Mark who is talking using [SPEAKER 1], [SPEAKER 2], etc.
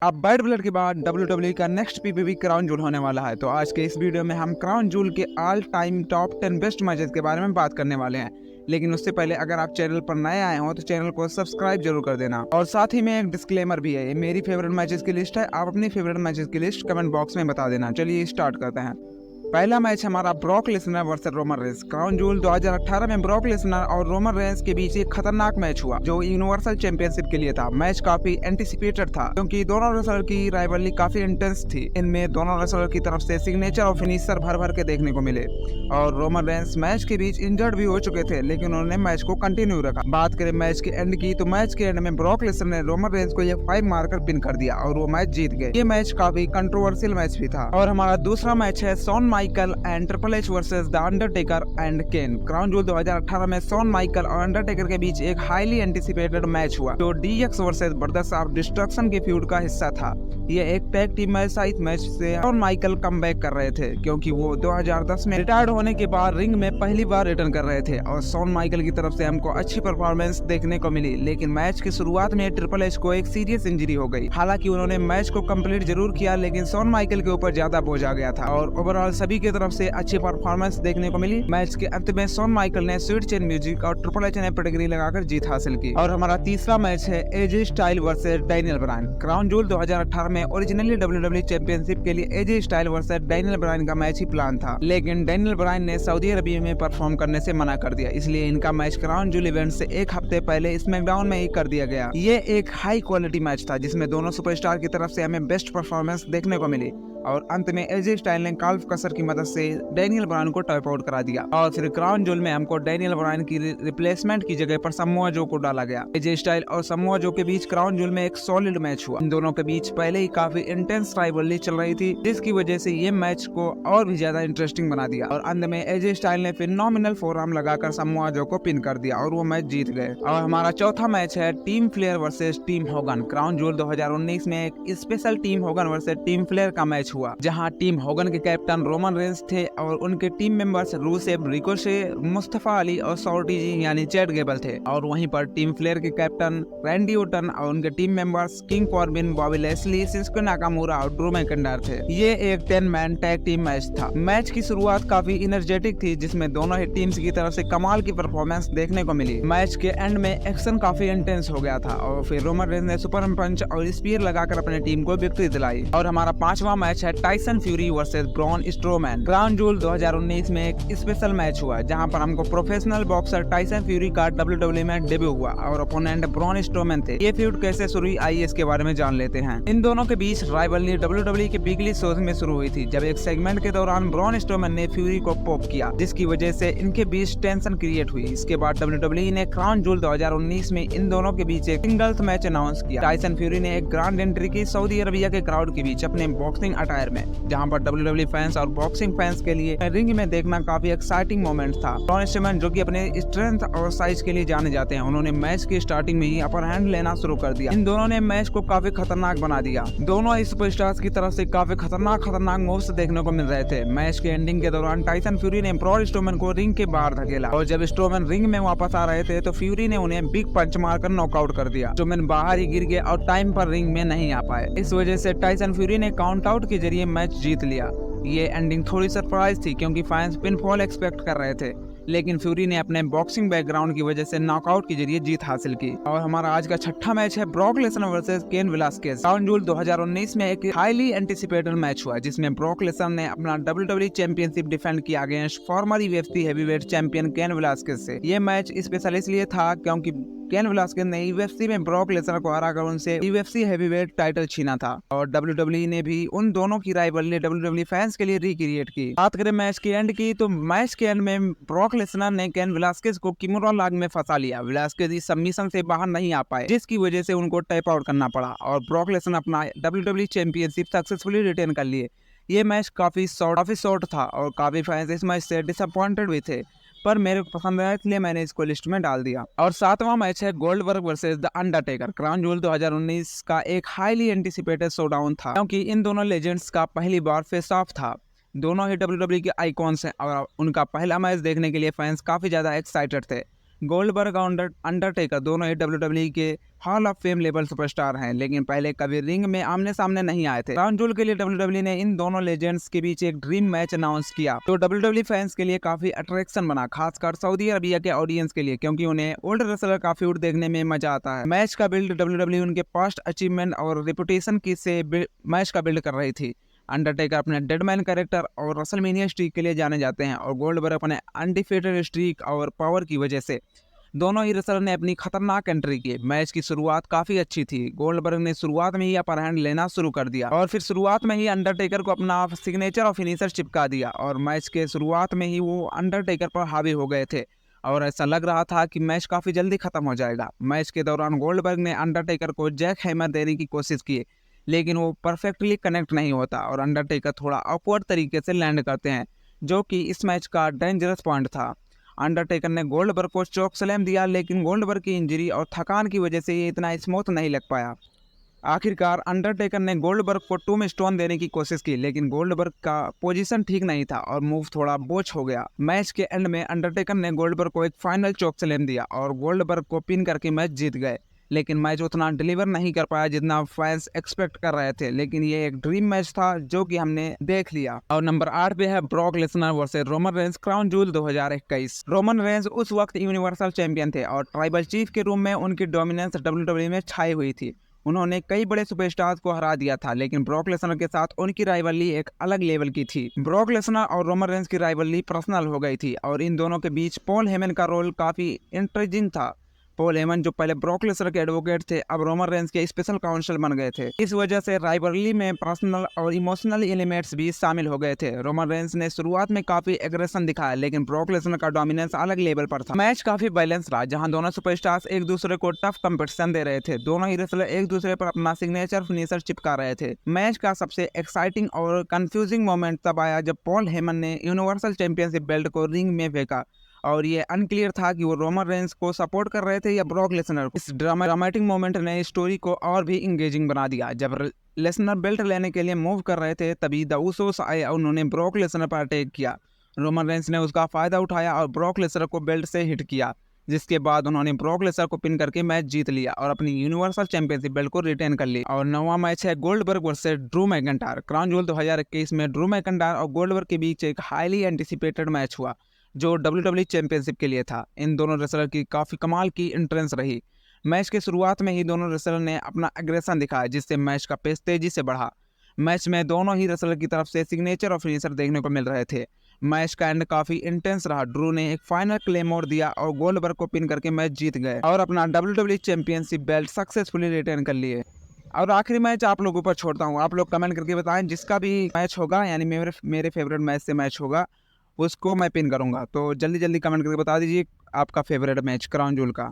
[SPEAKER 1] अब bad blood के बाद WWE का नेक्स्ट पीपीवी क्राउन जूल होने वाला है। तो आज के इस वीडियो में हम क्राउन जूल के all time top 10 best matches के बारे में बात करने वाले हैं। लेकिन उससे पहले अगर आप चैनल पर नए आए हो तो चैनल को सब्सक्राइब जरूर कर देना। और साथ ही में एक डिस्क्लेमर भी है, ये मेरी फेवरेट मैचेस की लिस्ट है। आप अपनी फेवरेट मैचेस की लिस्ट कमेंट बॉक्स में बता देना। चलिए स्टार्ट करते हैं। पहला मैच हमारा Brock Lesnar versus Roman Reigns. Crown Jewel 2018 में ब्रॉक लेसनर और रोमन रेंस के बीच एक खतरनाक मैच हुआ जो यूनिवर्सल चैंपियनशिप के लिए था। मैच काफी एंटिसिपेटेड था क्योंकि दोनों रेसलर की राइवलरी काफी इंटेंस थी। इनमें दोनों रेसलर की तरफ से सिग्नेचर और फिनिशर भर भर के देखने को मिले और रोमन रेंस मैच के बीच इंजर्ड भी हो चुके थे, लेकिन उन्होंने मैच को कंटिन्यू रखा। बात करें मैच के एंड की तो मैच के एंड में ब्रॉक लेसनर ने रोमन रेंस को 5 मारकर पिन कर दिया और वो मैच जीत गए। ये मैच काफी कंट्रोवर्शियल मैच भी था। और हमारा दूसरा मैच है Shawn Michael and Triple H versus the Undertaker and Kane. Crown Jewel 2018 में शॉन माइकल और अंडरटेकर के बीच एक हाईली एंटिसिपेटेड मैच हुआ जो DX versus Brothers of Destruction के फ्यूड का हिस्सा था। ये एक टैग टीम मैच था। इस मैच से शॉन माइकल कमबैक कर रहे थे क्योंकि वो 2010 में रिटायर्ड होने के बाद रिंग में पहली बार रिटर्न कर रहे थे और शॉन माइकल की तरफ से हमको अच्छी परफॉर्मेंस देखने को मिली। लेकिन मैच की शुरुआत में ट्रिपल एच को एक सीरियस इंजरी हो गई। हालांकि उन्होंने मैच को कंप्लीट जरूर किया, लेकिन शॉन माइकल के ऊपर ज्यादा बोझ आ गया था और ओवरऑल सभी की तरफ से अच्छी परफॉर्मेंस देखने को मिली। मैच के अंत में शॉन माइकल ने स्वीट चेन म्यूजिक और ट्रिपल एच ने पेडिग्री लगाकर जीत हासिल की। और हमारा तीसरा मैच है AJ Style versus Daniel Bryan. Crown Jewel 2018 में ओरिजिनली WWE चैंपियनशिप के लिए AJ Style versus Daniel Bryan का मैच ही प्लान था, लेकिन डैनियल ब्रायन ने सऊदी अरबिया में परफॉर्म करने से मना कर दिया, इसलिए इनका मैच क्राउन जूल इवेंट से एक हफ्ते पहले स्मैकडाउन में ही कर दिया गया। ये एक हाई क्वालिटी मैच था जिसमें दोनों सुपरस्टार की तरफ से हमें बेस्ट परफॉर्मेंस देखने को मिली और अंत में एजे स्टाइल ने काल्फ कसर की मदद से डैनियल ब्रायन को टॉप आउट करा दिया। और फिर क्राउन जूल में हमको डैनियल ब्रायन की रिप्लेसमेंट की जगह पर समोआ जो को डाला गया। एजे स्टाइल और समोआ जो के बीच क्राउन जूल में एक सॉलिड मैच हुआ। इन दोनों के बीच पहले ही काफी इंटेंस राइवलरी चल रही थी, जिसकी वजह से ये मैच को और भी ज्यादा इंटरेस्टिंग बना दिया। और अंत में एजे स्टाइल ने फिनोमिनल फोरआर्म लगाकर समोआ जो को पिन कर दिया और वो मैच जीत गए। और हमारा चौथा मैच है team Flair versus team Hogan. Crown Jewel 2019 में एक special team Hogan versus team Flair का मैच हुआ, जहां टीम होगन के कैप्टन रोमन रेंस थे और उनके team members Rusev, Ricochet, Mustafa Ali और सॉर्टी जी यानी चैट गेबल थे। और वहीं पर टीम फ्लेयर के कैप्टन रैंडी ओटन और उनके team members king Corbin, Bobby Lashley, Shinsuke Nakamura और ड्रू मैकिंटायर थे। ये एक 10 मैन टैग टीम मैच था। मैच की शुरुआत काफी एनर्जेटिक थी, जिसमें दोनों ही टीम्स की तरफ से कमाल की परफॉर्मेंस देखने को मिली। मैच के एंड में एक्शन काफी इंटेंस हो गया था और फिर रोमन रेंस ने सुपर पंच और स्पीयर लगाकर अपनी टीम को विक्ट्री दिलाई। और हमारा पांचवा मैच है Tyson fury versus Braun Strowman. Crown Jewel 2019 में एक स्पेशल मैच हुआ जहां पर हमको प्रोफेशनल बॉक्सर टाइसन फ्यूरी का WWE में डेब्यू हुआ और ओपोनेंट ब्रॉन स्ट्रोमैन थे। ये फ्यूड कैसे शुरू हुई आइए इसके बारे में जान लेते हैं। इन दोनों के बीच राइवलरी WWE के वीकली शोज में शुरू हुई थी, जब एक सेगमेंट के दौरान ब्रॉन स्ट्रोमैन ने फ्यूरी को पॉप किया, जिसकी वजह से इनके बीच टेंशन क्रिएट हुई। इसके बाद WWE ने क्राउन जूल 2019 में इन दोनों के बीच एक सिंगल्स मैच अनाउंस किया। टाइसन फ्यूरी ने एक ग्रांड एंट्री की सऊदी अरबिया के क्राउड के बीच अपने बॉक्सिंग अटायर में, जहां पर WWE फैंस और बॉक्सिंग फैंस के लिए रिंग में देखना काफी एक्साइटिंग मोमेंट था। ब्रॉन स्ट्रोमैन जो कि अपने स्ट्रेंथ और साइज के लिए जाने जाते हैं, उन्होंने मैच की स्टार्टिंग में ही अपर हैंड लेना शुरू कर दिया। इन दोनों ने मैच को काफी खतरनाक बना दिया। दोनों ही सुपरस्टार्स की तरफ से काफी खतरनाक मूव्स देखने को मिल रहे थे। मैच के एंडिंग के दौरान टाइसन फ्यूरी ने ब्रॉन स्ट्रोमैन को रिंग के बाहर धकेला और जब स्ट्रोमैन रिंग में वापस आ रहे थे तो फ्यूरी ने उन्हें बिग पंच मारकर नॉकआउट कर दिया। स्ट्रोमैन बाहर ही गिर गए और टाइम पर रिंग में नहीं आ पाए। इस वजह से टाइसन फ्यूरी ने काउंट आउट के जरिए मैच जीत लिया। ये एंडिंग थोड़ी सरप्राइज थी क्योंकि फैंस पिनफॉल एक्सपेक्ट कर रहे थे, लेकिन फ्यूरी ने अपने बॉक्सिंग बैकग्राउंड की वजह से नॉकआउट के जरिए जीत हासिल की। और हमारा आज का छठा मैच है ब्रॉक लेसनर वर्सेस केन वेलास्केज। क्राउन जूल 2019 में एक हाईली एंटिसिपेटेड मैच हुआ जिसमें ब्रॉक लेसनर ने अपना WWE चैंपियनशिप डिफेंड किया against former UFC heavyweight champion Cain Velasquez से। ये मैच स्पेशल इसलिए था क्योंकि केन वेलास्केज ने UFC में ब्रॉक लेसनर को हराकर उनसे UFC हेवीवेट टाइटल छीना था और WWE ने भी उन दोनों की राइवलरी WWE फैंस के लिए रिक्रिएट की। बात करें मैच के एंड की तो मैच के एंड में ब्रॉक लेसनर ने केन वेलास्केज को किमोरा लॉक में फंसा लिया। वेलास्केज इस सबमिशन से बाहर नहीं आ पाए, जिसकी वजह से उनको टैप आउट करना पड़ा और ब्रॉक लेसनर अपना WWE चैंपियनशिप सक्सेसफुली रिटेन कर लिए। ये मैच काफी शॉर्ट था और काफी फैंस इस मैच से डिसअपॉइंटेड भी थे, पर मेरे को पसंद आया इसलिए मैंने इसको लिस्ट में डाल दिया। और सातवां मैच है Goldberg versus the Undertaker. Crown Jewel 2019 का एक हाईली एंटिसिपेटेड शोडाउन था क्योंकि इन दोनों लेजेंड्स का पहली बार फेस ऑफ था। दोनों ही WWE के आइकॉन्स हैं और उनका पहला मैच देखने के लिए फैंस काफी ज्यादा एक्साइटेड थे। गोल्डबर्ग और अंडरटेकर दोनों ही WWE के hall of fame level superstar हैं, लेकिन पहले कभी रिंग में आमने सामने नहीं आए थे। क्राउन जूल के लिए WWE ने इन दोनों लेजेंड्स के बीच एक ड्रीम मैच अनाउंस किया, तो WWE फैंस के लिए काफी अट्रैक्शन बना, खासकर सऊदी अरबिया के ऑडियंस के लिए, क्योंकि उन्हें ओल्ड रेसलर का फ्यूड देखने में मजा आता है। मैच का बिल्ड WWE उनके पास्ट अचीवमेंट और रेपुटेशन की से मैच का बिल्ड कर रही थी। अंडरटेकर अपने डेडमैन कैरेक्टर और रेसलमेनिया स्ट्रीक के लिए जाने जाते हैं, और गोल्डबर्ग अपने अनडिफीटेड स्ट्रीक और पावर की वजह से। दोनों ही रेसलर ने अपनी खतरनाक एंट्री की। मैच की शुरुआत काफी अच्छी थी। गोल्डबर्ग ने शुरुआत में ही अपर हैंड लेना शुरू कर दिया, और फिर शुरुआत में ही अंडरटेकर को अपना सिग्नेचर और फिनिशर चिपका दिया, और मैच के शुरुआत में ही वो अंडरटेकर पर हावी हो गए थे, और ऐसा लग रहा था कि मैच काफी जल्दी खत्म हो जाएगा। मैच के दौरान गोल्डबर्ग ने अंडरटेकर को जैक हैमर देने की कोशिश की, लेकिन वो परफेक्टली कनेक्ट नहीं होता, और अंडरटेकर थोड़ा ऑकवर्ड तरीके से लैंड करते हैं, जो कि इस मैच का डेंजरस पॉइंट था। अंडरटेकर ने गोल्डबर्ग को चोक स्लैम दिया, लेकिन गोल्डबर्ग की इंजरी और थकान की वजह से ये इतना स्मूथ नहीं लग पाया। आखिरकार अंडरटेकर ने गोल्डबर्ग को टूम स्टोन देने की कोशिश की, लेकिन गोल्डबर्ग का पोजीशन ठीक नहीं था और मूव थोड़ा बोच हो गया। मैच के एंड में अंडरटेकर ने गोल्डबर्ग को एक फाइनल चोक स्लैम दिया, और गोल्डबर्ग को पिन करके मैच जीत गए। लेकिन मैच उतना डिलीवर नहीं कर पाया जितना फैंस एक्सपेक्ट कर रहे थे, लेकिन ये एक ड्रीम मैच था जो कि हमने देख लिया। और नंबर 8 पे है Brock Lesnar versus Roman Reigns, crown joule 2021। Roman Reigns उस वक्त यूनिवर्सल चैंपियन थे, और ट्राइबल चीफ के रूम में उनकी डोमिनेंस WWE में छाई हुई थी। उन्होंने कई बड़े सुपरस्टार्स को हरा दिया था, लेकिन ब्रॉक लेसनर के साथ उनकी राइवलरी एक अलग लेवल की थी। ब्रॉक लेसनर और रोमन रेंस की राइवलरी पर्सनल हो गई थी, और इन दोनों के बीच पॉल हेमन का रोल काफी इंटरेस्टिंग था। पॉल हेमन जो पहले ब्रॉक लेसनर के एडवोकेट थे, अब रोमन रेंस के स्पेशल काउंसिल बन गए थे। इस वजह से राइवलरी में पर्सनल और इमोशनल एलिमेंट्स भी शामिल हो गए थे। रोमन रेंस ने शुरुआत में काफी एग्रेशन दिखाया, लेकिन ब्रॉक लेसनर का डोमिनेंस अलग लेवल पर था। मैच काफी बैलेंस रहा, जहां दोनों सुपरस्टार्स एक दूसरे को टफ कंपटीशन दे रहे थे। दोनों ही रेसलर एक दूसरे पर अपना सिग्नेचर फिनिशर चिपका रहे थे। मैच का सबसे एक्साइटिंग और कंफ्यूजिंग मोमेंट तब आया जब पॉल हेमन ने यूनिवर्सल चैंपियनशिप बेल्ट को रिंग में फेंका, और ये अनक्लियर था कि वो रोमन रेंस को सपोर्ट कर रहे थे या ब्रॉक लेसनर। इस ड्रामेटिक मोमेंट ने स्टोरी को और भी इंगेजिंग बना दिया। जब लेसनर बेल्ट लेने के लिए मूव कर रहे थे, तभी द उसोस आए और उन्होंने ब्रॉक लेसनर पर अटैक किया। रोमन रेंस ने उसका फायदा उठाया और ब्रॉक लेसनर को बेल्ट से हिट किया, जिसके बाद उन्होंने ब्रॉक लेसनर को पिन करके मैच जीत लिया और अपनी यूनिवर्सल चैंपियनशिप बेल्ट को रिटेन कर लिया। और 9वां मैच है Goldberg versus Drew McIntyre. Crown joule 2021 में ड्रू मैकिंटायर और गोल्डबर्ग के बीच एक हाईली एंटिसिपेटेड मैच हुआ, जो WWE चैंपियनशिप के लिए था। इन दोनों रेसलर की काफ़ी कमाल की एंट्रेंस रही। मैच के शुरुआत में ही दोनों रेसलर ने अपना एग्रेशन दिखाया, जिससे मैच का पेस तेजी से बढ़ा। मैच में दोनों ही रेसलर की तरफ से सिग्नेचर और फिनिशर देखने को मिल रहे थे। मैच का एंड काफ़ी इंटेंस रहा। ड्रू ने एक फाइनल क्लेमोर दिया और गोल्डबर्ग को पिन करके मैच जीत गए और अपना WWE championship belt successfully retain कर लिए। और आखिरी मैच आप लोगों पर छोड़ता हूँ, आप लोग कमेंट करके बताएं जिसका भी मैच होगा, यानी मेरे फेवरेट मैच से मैच होगा, उसको मैं पिन करूंगा। तो जल्दी जल्दी कमेंट करके बता दीजिए आपका फेवरेट मैच क्राउन जूल का।